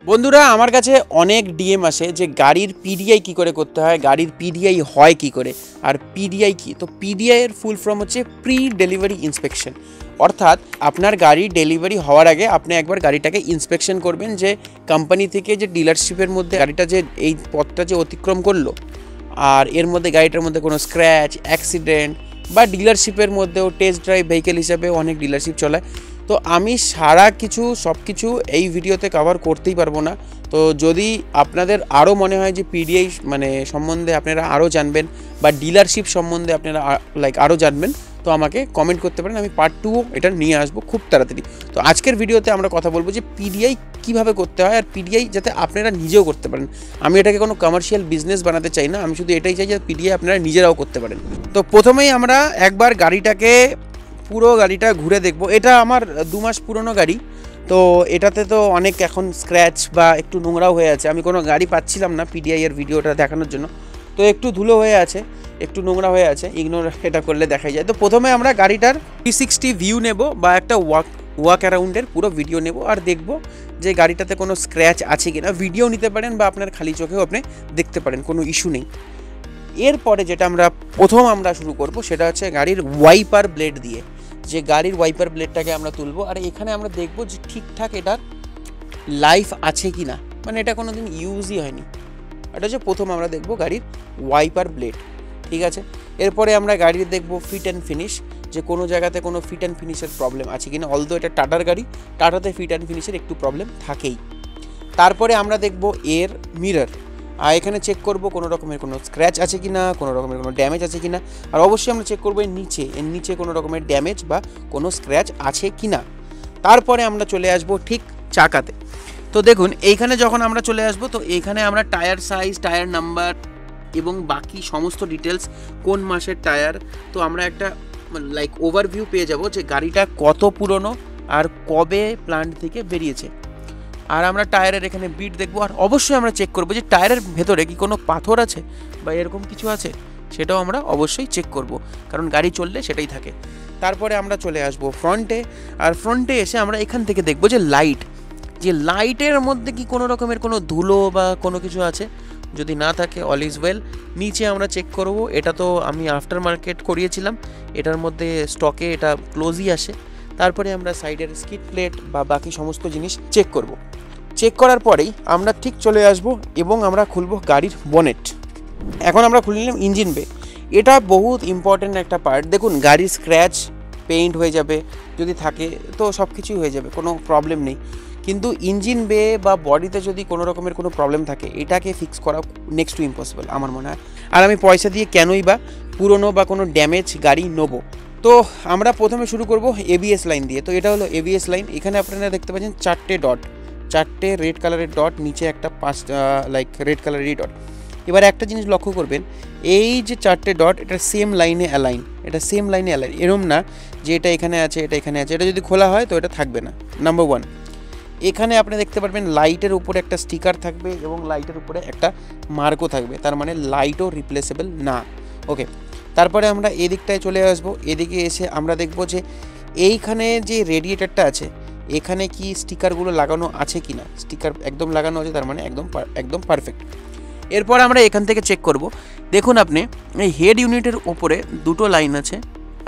বন্ধুরা আমার কাছে অনেক ডিএম আসে যে গাড়ির পিডিআই কি করে করতে হয়, গাড়ির পিডিআই হয় কি করে, আর পিডিআই কি। তো পিডিআই এর ফুল ফর্ম হচ্ছে প্রি ডেলিভারি ইন্সপেকশন। অর্থাৎ আপনার গাড়ি ডেলিভারি হওয়ার আগে আপনি একবার গাড়িটাকে ইন্সপেকশন করবেন যে কোম্পানি থেকে যে ডিলারশিপের মধ্যে গাড়িটা যে এই পথটা যে অতিক্রম করলো আর এর মধ্যে গাড়িটার মধ্যে কোনো স্ক্র্যাচ, অ্যাক্সিডেন্ট বা ডিলারশিপের মধ্যেও টেস্ট ড্রাইভ ভেহিকেল হিসাবে অনেক ডিলারশিপ চলায়। তো আমি সারা কিছু সব কিছু এই ভিডিওতে কভার করতেই পারবো না। তো যদি আপনাদের আরও মনে হয় যে পিডিআই সম্বন্ধে আপনারা আরও জানবেন বা ডিলারশিপ সম্বন্ধে আপনারা আরও জানবেন, তো আমাকে কমেন্ট করতে পারেন। আমি পার্ট 2 এটা নিয়ে আসবো খুব তাড়াতাড়ি। তো আজকের ভিডিওতে আমরা কথা বলবো যে পিডিআই কীভাবে করতে হয় আর পিডিআই যাতে আপনারা নিজেও করতে পারেন। আমি এটাকে কোনো কমার্শিয়াল বিজনেস বানাতে চাই না, আমি শুধু এটাই চাই যে পিডিআই আপনারা নিজেরাও করতে পারেন। তো প্রথমেই আমরা একবার পুরো গাড়িটা ঘুরে দেখব। এটা আমার 2 মাস পুরনো গাড়ি, তো এটাতে তো অনেক এখন স্ক্র্যাচ বা একটু নোংরাও হয়ে আছে। আমি কোনো গাড়ি পাচ্ছিলাম না পিডিআই এর ভিডিওটা দেখানোর জন্য, তো একটু ধুলো হয়ে আছে, একটু নোংরা হয়ে আছে, ইগনোর এটা করলে দেখাই যায়। তো প্রথমে আমরা গাড়িটার 360 ভিউ নেব বা একটা ওয়াক অ্যারাউন্ডের পুরো ভিডিও নেব আর দেখব যে গাড়িটাতে কোনো স্ক্র্যাচ আছে কিনা। ভিডিও নিতে পারেন বা আপনার খালি চোখেও আপনি দেখতে পারেন, কোনো ইস্যু নেই। এরপরে যেটা আমরা শুরু করব সেটা হচ্ছে গাড়ির ওয়াইপার ব্লেড দিয়ে। যে গাড়ির ওয়াইপার ব্লেডটাকে আমরা তুলবো আর এখানে আমরা দেখব যে ঠিকঠাক এটার লাইফ আছে কি না, এটা কোনো দিন ইউজই হয়নি। এটা হচ্ছে প্রথম আমরা দেখব গাড়ির ওয়াইপার ব্লেড, ঠিক আছে। এরপরে আমরা গাড়ির দেখব ফিট অ্যান্ড ফিনিশ, যে কোনো জায়গাতে কোনো ফিট অ্যান্ড ফিনিশের প্রবলেম আছে কিনা। অলদো এটা টাটার গাড়ি, টাটাতে ফিট অ্যান্ড ফিনিশের একটু প্রবলেম থাকেই। তারপরে আমরা দেখব এর মিরর, আর এখানে চেক করব কোনো রকমের কোনো স্ক্র্যাচ আছে কি না, কোনো রকমের কোনো ড্যামেজ আছে কি না। আর অবশ্যই আমরা চেক করবো এর নিচে কোনো রকমের ড্যামেজ বা কোনো স্ক্র্যাচ আছে কি না। তারপরে আমরা চলে আসব ঠিক চাকাতে। তো দেখুন এইখানে যখন আমরা চলে আসব, তো এইখানে আমরা টায়ার সাইজ, টায়ার নাম্বার এবং বাকি সমস্ত ডিটেলস, কোন মাসের টায়ার, তো আমরা একটা ওভারভিউ পেয়ে যাব যে গাড়িটা কত পুরনো আর কবে প্ল্যান্ট থেকে বেরিয়েছে। আর আমরা টায়ারের এখানে বিট দেখবো, আর অবশ্যই আমরা চেক করবো যে টায়ারের ভেতরে কি কোনো পাথর আছে বা এরকম কিছু আছে, সেটাও আমরা অবশ্যই চেক করব, কারণ গাড়ি চললে সেটাই থাকে। তারপরে আমরা চলে আসবো ফ্রন্টে, আর ফ্রন্টে এসে আমরা এখান থেকে দেখবো যে লাইটের মধ্যে কি কোনো রকমের কোনো ধুলো বা কোনো কিছু আছে। যদি না থাকে অল ইজ ওয়েল। নিচে আমরা চেক করব, এটা তো আমি আফটার মার্কেট করিয়েছিলাম, এটার মধ্যে স্টকে এটা ক্লোজই আসে। তারপরে আমরা সাইডের স্কিড প্লেট বা বাকি সমস্ত জিনিস চেক করব। চেক করার পরেই আমরা ঠিক চলে আসব এবং আমরা খুলব গাড়ির বনেট। এখন আমরা খুলে নিলাম ইঞ্জিন বে। এটা বহুত ইম্পর্ট্যান্ট একটা পার্ট। দেখুন গাড়ির স্ক্র্যাচ, পেইন্ট হয়ে যাবে যদি থাকে, তো সব কিছুই হয়ে যাবে, কোনো প্রবলেম নেই। কিন্তু ইঞ্জিন বে বা বডিতে যদি কোনো রকমের কোনো প্রবলেম থাকে, এটাকে ফিক্স করা নেক্সট টু ইম্পসিবল আমার মনে হয়। আর আমি পয়সা দিয়ে কেনই বা পুরনো বা কোনো ড্যামেজ গাড়ি নেবো। তো আমরা প্রথমে শুরু করব এবিএস লাইন দিয়ে। তো এটা হলো এবিএস লাইন। এখানে আপনারা দেখতে পাচ্ছেন 4টে রেড কালারের ডট, নিচে একটা রেড কালারেরই ডট। এবার একটা জিনিস লক্ষ্য করবেন, এই যে 4টে ডট, এটা সেম লাইনে অ্যালাইন, এরম না যে এটা এখানে আছে, এটা এখানে আছে। এটা যদি খোলা হয় তো এটা থাকবে না। নাম্বার 1, এখানে আপনি দেখতে পারবেন লাইটের উপরে একটা স্টিকার থাকবে এবং লাইটের উপরে একটা মার্কও থাকবে, তার মানে লাইটও রিপ্লেসেবল না। ওকে, তারপরে আমরা এদিকটায় চলে আসবো। এদিকে এসে আমরা দেখব যে এইখানে যে রেডিয়েটারটা আছে, এখানে কি স্টিকারগুলো লাগানো আছে কি না। স্টিকার একদম লাগানো আছে, তার মানে একদম পারফেক্ট। এরপর আমরা এখান থেকে চেক করব। দেখুন আপনি এই হেড ইউনিটের উপরে 2টো লাইন আছে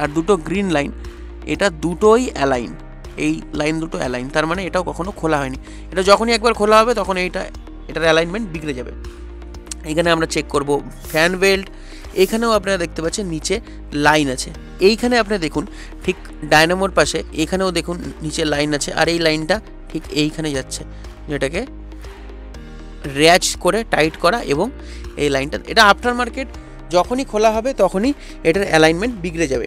আর 2টো গ্রিন লাইন, এটা দুটোই অ্যালাইন, এই লাইন দুটো অ্যালাইন, তার মানে এটাও কখনো খোলা হয়নি। এটা যখনই একবার খোলা হবে তখন এটার অ্যালাইনমেন্ট বিগড়ে যাবে। এখানে আমরা চেক করব ফ্যান বেল্ট। এখানেও আপনারা দেখতে পাচ্ছেন নিচে লাইন আছে। এইখানে আপনি দেখুন ঠিক ডায়নামোর পাশে, এখানেও দেখুন নিচে লাইন আছে, আর এই লাইনটা ঠিক এইখানে যাচ্ছে, যেটাকে র্যাচ করে টাইট করা, এবং এই লাইনটা, এটা আফটার মার্কেট যখনই খোলা হবে তখনই এটার অ্যালাইনমেন্ট বিগড়ে যাবে।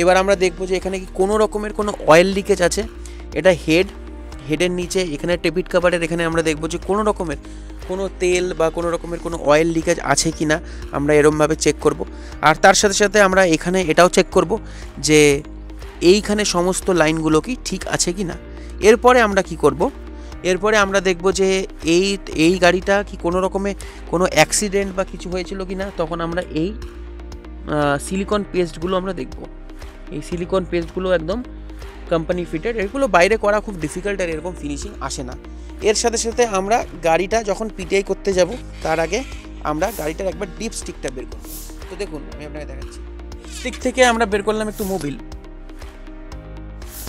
এবার আমরা দেখবো যে এখানে কি কোনো রকমের কোনো অয়েল লিকেজ আছে। এটা হেডের নিচে এখানে টেপিট কাভারের এখানে আমরা দেখবো যে কোনো রকমের কোনো তেল বা কোনো রকমের কোনো অয়েল লিকেজ আছে কি না, আমরা এরমভাবে চেক করব। আর তার সাথে সাথে আমরা এখানে এটাও চেক করব যে এইখানে সমস্ত লাইনগুলো কি ঠিক আছে কি না। এরপরে আমরা কি করব, এরপরে আমরা দেখব যে এই গাড়িটা কি কোনো রকমে কোনো অ্যাক্সিডেন্ট বা কিছু হয়েছিল কি না। তখন আমরা এই সিলিকন পেস্টগুলো আমরা দেখব। এই সিলিকন পেস্টগুলো একদম কোম্পানি ফিটেড, এগুলো বাইরে করা খুব ডিফিকাল্ট আর এরকম ফিনিশিং আসে না। এর সাথে সাথে আমরা গাড়িটা যখন পিটিআই করতে যাব তার আগে আমরা গাড়িটার একবার ডিপ স্টিকটা বের করব। তো দেখুন আমি আপনাকে দেখাচ্ছি। স্টিক থেকে আমরা বের করলাম একটু মোবিল,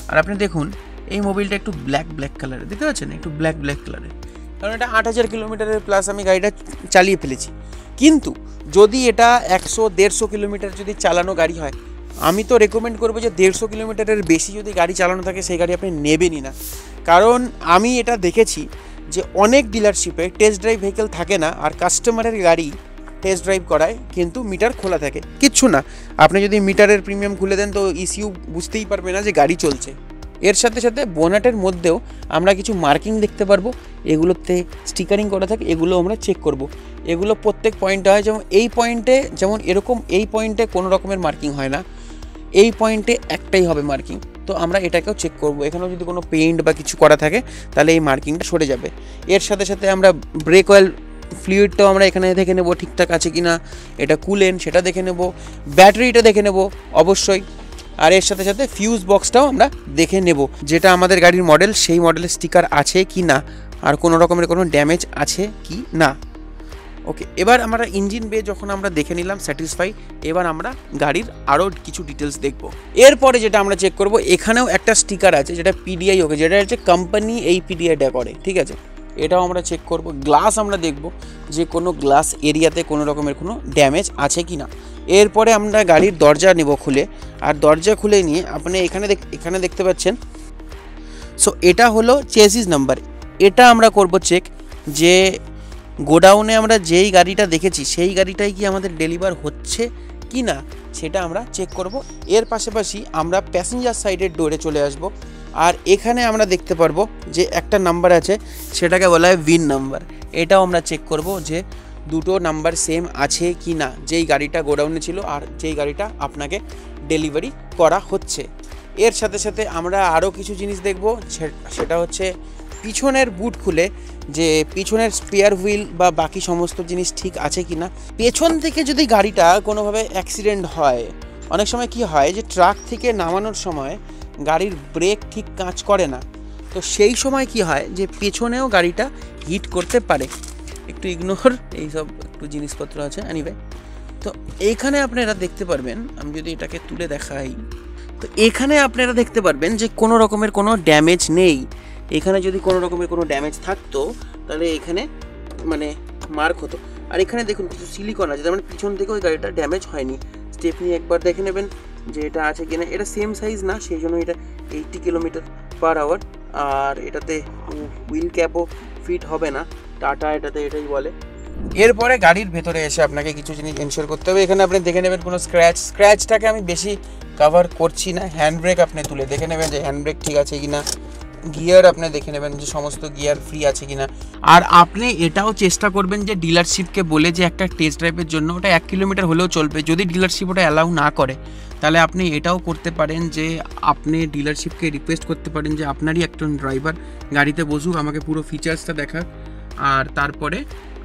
আর আপনি দেখুন এই মোবিলটা একটু ব্ল্যাক কালারের, দেখতে পাচ্ছেন একটু ব্ল্যাক কালারের, কারণ এটা 8000 কিলোমিটারের প্লাস আমি গাড়িটা চালিয়ে ফেলেছি। কিন্তু যদি এটা 100-150 কিলোমিটার যদি চালানো গাড়ি হয়, আমি তো রেকমেন্ড করবো যে 150 কিলোমিটারের বেশি যদি গাড়ি চালানো থাকে সেই গাড়ি আপনি নেবেনই না। কারণ আমি এটা দেখেছি যে অনেক ডিলারশিপে টেস্ট ড্রাইভ ভেহিকেল থাকে না, আর কাস্টমারের গাড়ি টেস্ট ড্রাইভ করায় কিন্তু মিটার খোলা থাকে, কিচ্ছু না। আপনি যদি মিটারের প্রিমিয়াম খুলে দেন তো ইসিউ বুঝতেই পারবে না যে গাড়ি চলছে। এর সাথে সাথে বোনাটের মধ্যেও আমরা কিছু মার্কিং দেখতে পারবো, এগুলোতে স্টিকারিং করা থাকে, এগুলো আমরা চেক করব। এগুলো প্রত্যেক পয়েন্টে হয়, যেমন এই পয়েন্টে যেমন এরকম এই পয়েন্টে কোনো রকমের মার্কিং হয় না, এই পয়েন্টে একটাই হবে মার্কিং। তো আমরা এটাকেও চেক করব, এখানেও যদি কোনো পেইন্ট বা কিছু করা থাকে তাহলে এই মার্কিংটা সরে যাবে। এর সাথে সাথে আমরা ব্রেক অয়েল ফ্লুইডটাও আমরা এখানে দেখে নেব ঠিকঠাক আছে কি না, এটা কুলেন সেটা দেখে নেব, ব্যাটারিটা দেখে নেব অবশ্যই। আর এর সাথে সাথে ফিউজ বক্সটাও আমরা দেখে নেব, যেটা আমাদের গাড়ির মডেল সেই মডেলের স্টিকার আছে কি না, আর কোনো রকমের কোনো ড্যামেজ আছে কি না। ওকে, এবার আমরা ইঞ্জিন বে যখন আমরা দেখে নিলাম স্যাটিসফাই, এবার আমরা গাড়ির আরও কিছু ডিটেলস দেখব। এরপরে যেটা আমরা চেক করব, এখানেও একটা স্টিকার আছে যেটা পিডিআই, ওকে, যেটা হচ্ছে কোম্পানি এই পিডিআইটা করে, ঠিক আছে, এটাও আমরা চেক করব। গ্লাস আমরা দেখব যে কোনো গ্লাস এরিয়াতে কোনো রকমের কোনো ড্যামেজ আছে কি না। এরপরে আমরা গাড়ির দরজা নেব খুলে, আর দরজা খুলে নিয়ে আপনি এখানে দেখতে পাচ্ছেন, সো এটা হলো চেসিস নাম্বার, এটা আমরা করব চেক যে গোডাউনে আমরা যেই গাড়িটা দেখেছি সেই গাড়িটাই কি আমাদের ডেলিভার হচ্ছে কি না সেটা আমরা চেক করব। এর পাশাপাশি আমরা প্যাসেঞ্জার সাইডের ডোরে চলে আসব, আর এখানে আমরা দেখতে পারবো যে একটা নাম্বার আছে, সেটাকে বলা হয় ভিন নাম্বার। এটাও আমরা চেক করব যে দুটো নাম্বার সেম আছে কি না, যেই গাড়িটা গোডাউনে ছিল আর যেই গাড়িটা আপনাকে ডেলিভারি করা হচ্ছে। এর সাথে সাথে আমরা আরও কিছু জিনিস দেখব, সেটা হচ্ছে পিছনের বুট খুলে যে পিছনের স্পেয়ার হুইল বা বাকি সমস্ত জিনিস ঠিক আছে কি না। পেছন থেকে যদি গাড়িটা কোনোভাবে অ্যাক্সিডেন্ট হয়, অনেক সময় কি হয় যে ট্রাক থেকে নামানোর সময় গাড়ির ব্রেক ঠিক কাজ করে না, তো সেই সময় কি হয় যে পেছনেও গাড়িটা হিট করতে পারে। একটু ইগনোর, এইসব একটু জিনিসপত্র আছে এনিওয়ে। তো এইখানে আপনারা দেখতে পারবেন, আমি যদি এটাকে তুলে দেখাই, তো এখানে আপনারা দেখতে পারবেন যে কোনো রকমের কোনো ড্যামেজ নেই। এখানে যদি কোনো রকমের কোনো ড্যামেজ থাকতো তাহলে এখানে মানে মার্ক হতো। আর এখানে দেখুন কিছু সিলিকন আছে, তার মানে পিছন থেকে ওই গাড়িটা ড্যামেজ হয়নি। স্টেপনি একবার দেখে নেবেন যে এটা আছে কিনা। এটা সেম সাইজ না, সেই জন্য এটা 80 কিলোমিটার/আওয়ার, আর এটাতে হুইল ক্যাপও ফিট হবে না, টাটা এটাতে এটাই বলে। এরপরে গাড়ির ভেতরে এসে আপনাকে কিছু জিনিস এনশিওর করতে হবে। এখানে আপনি দেখে নেবেন কোনো স্ক্র্যাচটাকে আমি বেশি কভার করছি না। হ্যান্ড ব্রেক আপনি তুলে দেখে নেবেন যে হ্যান্ড ব্রেক ঠিক আছে কিনা, গিয়ার আপনি দেখে নেবেন যে সমস্ত গিয়ার ফ্রি আছে কিনা। আর আপনি এটাও চেষ্টা করবেন যে ডিলারশিপকে বলে যে একটা টেস্ট ড্রাইভের জন্য ওটা 1 কিলোমিটার হলেও চলবে, যদি ডিলারশিপ ওটা অ্যালাউ না করে তাহলে আপনি এটাও করতে পারেন যে আপনি ডিলারশিপকে রিকোয়েস্ট করতে পারেন যে আপনারই একজন ড্রাইভার গাড়িতে বসুক, আমাকে পুরো ফিচার্সটা দেখাক, আর তারপরে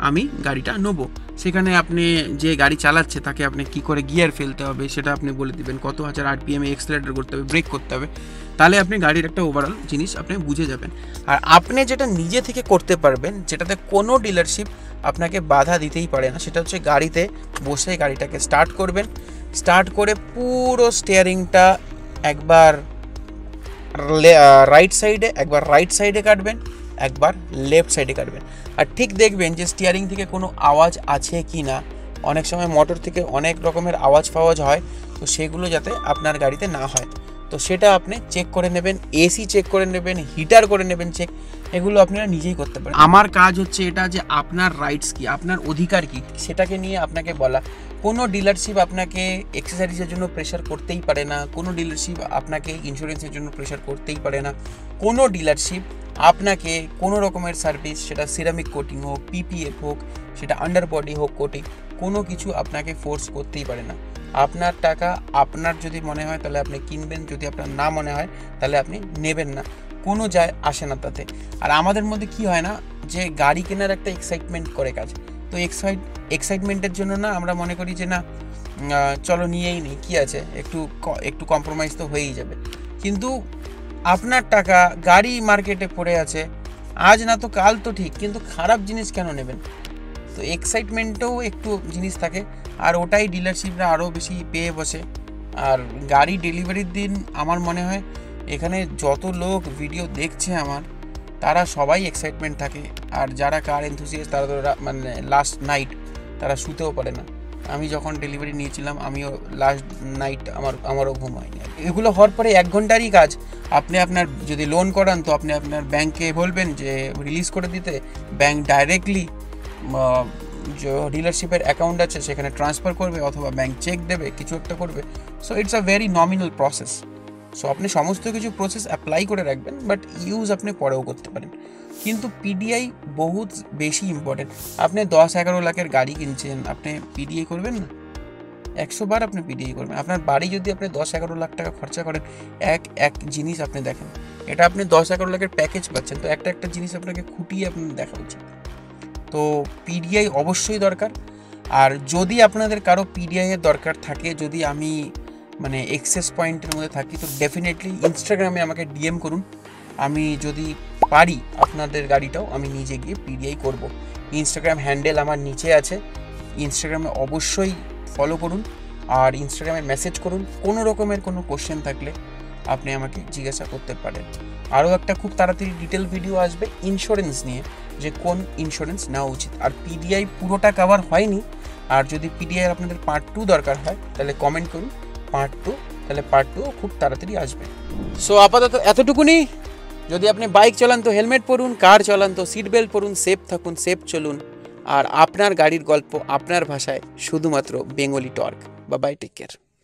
আমি গাড়িটা নেবো। সেখানে আপনি যে গাড়ি চালাচ্ছে তাকে আপনি কি করে গিয়ার ফেলতে হবে সেটা আপনি বলে দিবেন, কত হাজার RPM এক্সেলারেটর করতে হবে, ব্রেক করতে হবে, তাহলে আপনি গাড়ির একটা ওভারঅল জিনিস আপনি বুঝে যাবেন। আর আপনি যেটা নিজে থেকে করতে পারবেন, যেটাতে কোনো ডিলারশিপ আপনাকে বাধা দিতেই পারে না, সেটা হচ্ছে গাড়িতে বসে গাড়িটাকে স্টার্ট করবেন। স্টার্ট করে পুরো স্টিয়ারিংটা একবার রাইট সাইডে কাটবেন, একবার লেফট সাইডে কাটবেন, আর ঠিক দেখবেন যে স্টিয়ারিং থেকে কোনো আওয়াজ আছে কি না। অনেক সময় মোটর থেকে অনেক রকমের আওয়াজ হয়, তো সেগুলো যাতে আপনার গাড়িতে না হয়, তো সেটা আপনি চেক করে নেবেন। এসি চেক করে নেবেন, হিটার করে নেবেন চেক, এগুলো আপনারা নিজেই করতে পারেন। আমার কাজ হচ্ছে এটা যে আপনার রাইটস কি, আপনার অধিকার কি, সেটাকে নিয়ে আপনাকে বলা। কোনো ডিলারশিপ আপনাকে এক্সেসরিজের জন্য প্রেশার করতেই পারে না, কোনো ডিলারশিপ আপনাকে ইন্স্যুরেন্সের জন্য প্রেশার করতেই পারে না, কোনো ডিলারশিপ আপনাকে কোনো রকমের সার্ভিস, সেটা সিরামিক কোটিং হোক, PPF হোক, সেটা আন্ডার বডি হোক কোটিং, কোনো কিছু আপনাকে ফোর্স করতেই পারে না। আপনার টাকা আপনার যদি মনে হয় তাহলে আপনি কিনবেন, যদি আপনার না মনে হয় তাহলে আপনি নেবেন না, কোনো যায় আসে না তাতে। আর আমাদের মধ্যে কি হয় না যে গাড়ি কেনার একটা এক্সাইটমেন্ট করে কাজ, তো এক্সাইটমেন্টের জন্য না আমরা মনে করি যে না চলো নিয়েই নিই, কী আছে, একটু কম্প্রোমাইজ তো হয়েই যাবে। কিন্তু আপনার টাকা গাড়ি মার্কেটে পড়ে আছে, আজ না তো কাল তো ঠিক, কিন্তু খারাপ জিনিস কেন নেবেন? তো এক্সাইটমেন্টও একটু জিনিস থাকে, আর ওটাই ডিলারশিপরা আরও বেশি পেয়ে বসে। আর গাড়ি ডেলিভারির দিন আমার মনে হয় এখানে যত লোক ভিডিও দেখছে আমার, তারা সবাই এক্সাইটমেন্ট থাকে। আর যারা কার এনথুসিয়াস্ট তারা তো মানে লাস্ট নাইট তারা শুতেও পারে না। আমি যখন ডেলিভারি নিয়েছিলাম আমিও লাস্ট নাইট আমারও ঘুম হয়নি। এগুলো হওয়ার পরে 1 ঘন্টারই কাজ। আপনি আপনার যদি লোন করান তো আপনি আপনার ব্যাংকে বলবেন যে রিলিজ করে দিতে, ব্যাংক ডাইরেক্টলি যে ডিলারশিপের অ্যাকাউন্ট আছে সেখানে ট্রান্সফার করবে, অথবা ব্যাংক চেক দেবে, কিছু একটা করবে। So it's a very nominal process. So আপনি সমস্ত কিছু প্রসেস অ্যাপ্লাই করে রাখবেন, বাট ইউজ আপনি পরেও করতে পারেন। কিন্তু পিডিআই বহুত বেশি ইম্পর্টেন্ট। আপনি 10-11 লাখের গাড়ি কিনছেন, আপনি পিডিআই করবেন না? 100 বার আপনি পিডিআই করবেন। আপনার বাড়ি যদি আপনি 10-11 লাখ টাকা খরচা করেন, এক জিনিস আপনি দেখেন, এটা আপনি 10-11 লাখের প্যাকেজ পাচ্ছেন, তো একটা জিনিস আপনাকে খুঁটিয়ে আপনার দেখা উচিত। তো পিডিআই অবশ্যই দরকার। আর যদি আপনাদের কারো পিডিআই এর দরকার থাকে, যদি আমি মানে এক্সেস পয়েন্টের মধ্যে থাকি, তো ডেফিনেটলি ইনস্টাগ্রামে আমাকে ডিএম করুন। আমি যদি পারি আপনাদের গাড়িটাও আমি নিজে গিয়ে পিডিআই করব। ইনস্টাগ্রাম হ্যান্ডেল আমার নিচে আছে, ইনস্টাগ্রামে অবশ্যই ফলো করুন আর ইনস্টাগ্রামে মেসেজ করুন। কোনো রকমের কোনো কোশ্চেন থাকলে আপনি আমাকে জিজ্ঞাসা করতে পারেন। আরও একটা খুব তাড়াতাড়ি ডিটেল ভিডিও আসবে ইন্স্যুরেন্স নিয়ে, যে কোন ইন্স্যুরেন্স নেওয়া উচিত। আর পিডিআই পুরোটা কভার হয়নি, আর যদি পিডিআই আপনাদের পার্ট 2 দরকার হয় তাহলে কমেন্ট করুন পার্ট 2, তাহলে পার্ট 2 খুব তাড়াতাড়ি আসবে। সো আপাতত এতটুকুনি। যদি আপনি বাইক চালান তো হেলমেট পরুন, কার চালান তো সিট বেল্ট পরুন, সেফ থাকুন, সেফ চলুন। আর আপনার গাড়ির গল্প আপনার ভাষায়, শুধুমাত্র Bengali torque. Bye bye, take care.